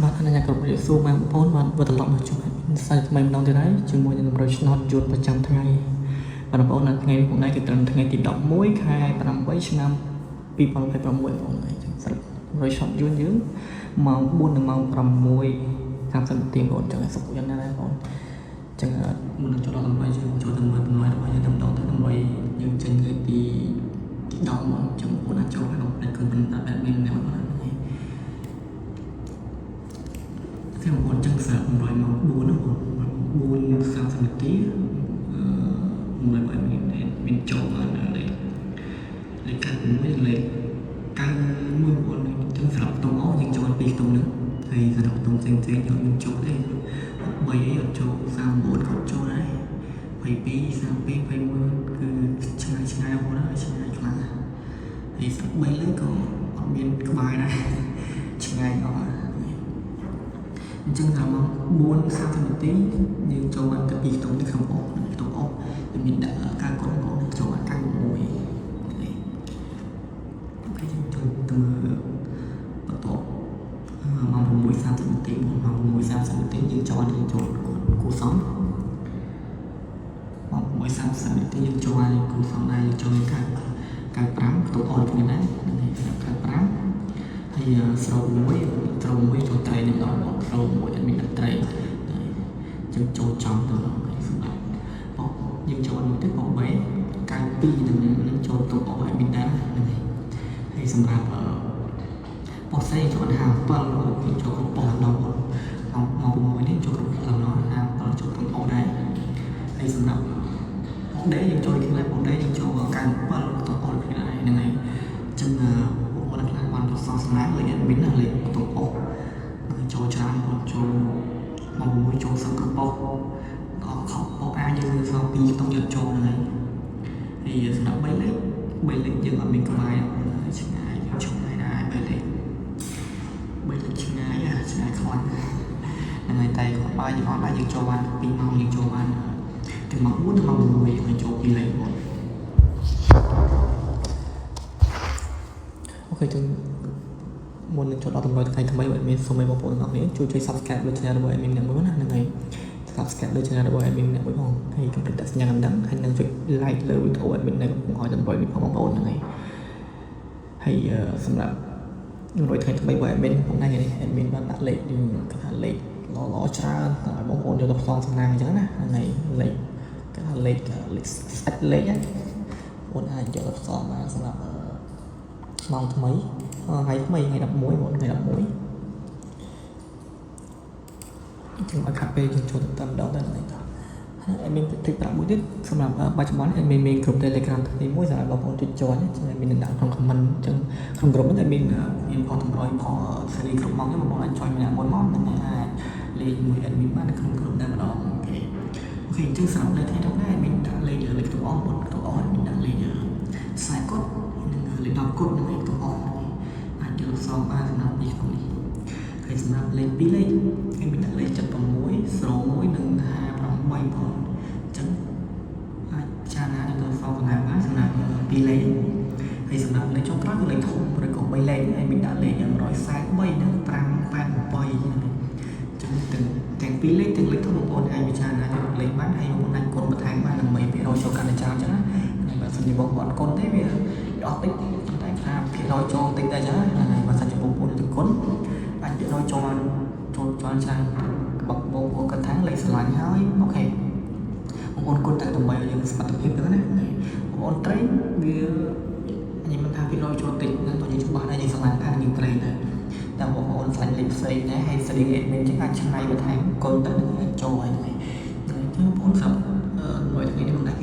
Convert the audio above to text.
បាទអនុញ្ញាតគ្រប់រៀបសួរបងប្អូនបាទវិលត្រឡប់មកជួបសាច់ថ្មីម្ដងទៀតហើយជាមួយនឹងតម្រូវឆ្នោតយួនប្រចាំថ្ងៃបងប្អូននៅថ្ងៃនេះគឺត្រឹមថ្ងៃទី11ខែ8ឆ្នាំ2026បងប្អូនហើយចឹងស្រាប់តម្រូវឆ្នោតយួនយើងម៉ោង4ដល់ម៉ោង6:30នាទីបងប្អូនចឹងសុខយ៉ាងណាដែរបងប្អូនចឹងមុននឹងចូលដល់តម្រូវយើងចូលទៅមើលតម្រូវរបស់យើងតម្ដងទៅតម្រូវយើងចេញគឺទី10មកចឹងបងប្អូនអាចចូលក្នុងផ្នែកគំនិតបែបនេះបងប្អូនខ្ញុំគាត់ចឹងស្រាប់100ម៉ោង4ណាបង4:30នាទីមួយបែបនេះមានចូលមកលេខ1លេខ91បងចឹងស្រាប់តុងអស់យើងចូលពីតុងហ្នឹងហើយស្រាប់តុងផ្សេងៗយើងមានចូលទេ3អីអត់ចូល39គាត់ចូលដែរ22 32 21គឺឆ្ងាយបងណាឆ្ងាយខ្លាំងហើយស្រាប់3លើក៏អត់មានក្បែរដែរឆ្ងាយអស់អញ្ចឹងដល់ម៉ោង4:30នាទីយើងចូលបានទៅពីខ្ទង់ទៅក្នុងអុកខ្ទង់អុកវាមានដាក់ការកត់របស់ចូលបាន96អូខេយើងចូលទៅបន្ទាប់ម៉ោង6:30នាទីម៉ោង6:30នាទីយើងចូលគូសំម៉ោង6:30នាទីយើងចូលឲ្យគូសំដែរយើងចូល95ខ្ទង់អុកគ្នាដែរ95ហើយស្រោមួយចូលត្រីនឹងដល់បងស្រោមួយអត់មានត្រីចឹងចូលចំទៅសម្រាប់បងយើងចូលមួយទៀតបងបែ92នឹងចូលទៅអអមីដាហ្នឹងហើយសម្រាប់ប៉ោះសេចូល57យើងចូលប៉ោះដល់មក6នេះចូលដល់57ចូលទាំងអដែរហើយសម្រាប់អដេយើងចូលគ្នាអដេយើងចូល97ទាំងអគ្នាដែរហ្នឹងហើយចឹងបានទៅសងស្នាលេខអេដមីនលេខតុងអុកចូលច្រើនចូលមកមួយចូលសឹកកប៉ុកដល់ខោប៉ុកអាយើងសងពីខ្ទង់យកចូលហ្នឹងហើយសម្រាប់3លេខយើងអត់មានក្បែរឆ្ងាយយើងឆ្ងាយដែរ3លេខឆ្ងាយខ្លាំងហ្នឹងហើយតែគាត់បើយើងអត់ដែរយើងចូលបាន2ម៉ោងយើងចូលបានពីម៉ោង4ដល់ម៉ោង6យើងចូល2លេខបងអូខេចឹងមុននឹងចូលដល់តម្រូវថ្ងៃថ្មីបើមានសូមឲ្យបងប្អូនទាំងអស់គ្នាជួយ Subscribe លើ Channel របស់ Admin អ្នកមួយណាហ្នឹងហើយ Subscribe លើ Channel របស់ Admin អ្នកមួយផងហើយកុំភ្លេចដាក់សញ្ញាកណ្ដឹងហើយនឹងចុច Like លើវីដេអូ Admin ដែលកំពុងឲ្យតម្រូវនេះផងបងប្អូនហ្នឹងហើយសម្រាប់តម្រូវថ្ងៃថ្មីរបស់ Admin ផងដែរនេះ Admin បានដាក់លេខយើងគេថាលេខល្អច្រើនឲ្យបងប្អូនយកទៅផ្សងសំណាងអញ្ចឹងណាហ្នឹងហើយលេខគេថាលេខសាច់លេខហ្នឹងបងអាចយកទៅផ្សងបានសម្រាប់ម៉ោងថ្មីថ្ងៃថ្មីថ្ងៃ11បងថ្ងៃ11ចឹងឲ្យខាត់ពេលយើងចូលទៅតាមដងទៅហ្នឹងហើយមានតិចប្រាប់មួយទៀតសម្រាប់បច្ចុប្បន្នមានក្រុម Telegram ទី1សម្រាប់បងប្អូនជួយចូលចឹងមានដាក់ក្នុង comment ចឹងក្នុងក្រុមហ្នឹងមានផលតម្រុយផលសេរីគ្រប់ម៉ោងចឹងបងប្អូនអាចជួយម្នាក់មួយមកហ្នឹងអាចលេខមួយ admin បានក្នុងក្រុមតែម្ដងអូខេអញ្ចឹងសម្រាប់នៅថ្ងៃនេះដែរមានដាក់លេខទាំងអស់បងទាំងអស់មានដាក់លេខខ្សែកុដនិងលេខ10កុដនឹងឯងទាំងអស់អាចយកសំបានសម្រាប់ពីក្នុងនេះហើយសម្រាប់លេខ2លេខគេមានដាក់លេខ76 01និង58ផងអញ្ចឹងអាចចារណាទៅសងសំណាងបានសម្រាប់2លេខហើយសម្រាប់លេខចុងក្រោយគឺលេខធំឬក៏3លេខហើយមានដាក់លេខ143និង588ចឹងទាំង2លេខទាំងលេខធំបងប្អូនអាចវិចារណាយកលេខបានហើយបងប្អូនអាចកូនបន្ថែមបានដើម្បីពីរយចូលកាន់តែច្រើនចឹងណាហើយបើសិនជាបងប្អូនកូនទេវាអត់តិចតែថាភាគរយចូលតិចតែចឹងណាហើយបើសិនជាបងប្អូនទៅកូនអាចភាគរយចូលច្រើនបងប្អូនគាត់ថាលេខស្រឡាញ់ហើយអូខេបងប្អូនគាត់តែដើម្បីឲ្យយើងសមត្ថភាពទៅណាបងប្អូនត្រេនវាខ្ញុំមិនថាភាគរយចូលតិចណាតើយើងច្បាស់ដែរយើងស្រឡាញ់ថាយើងត្រេនដែរតែបងប្អូនស្រឡាញ់លេខផ្សេងដែរហើយស្រី admin ចឹងអាចឆ្នៃបន្ថែមកូនទៅចូលហើយហ្នឹងចឹងបងប្អូនស្រាប់មួយថ្ងៃនេះមិនដែរ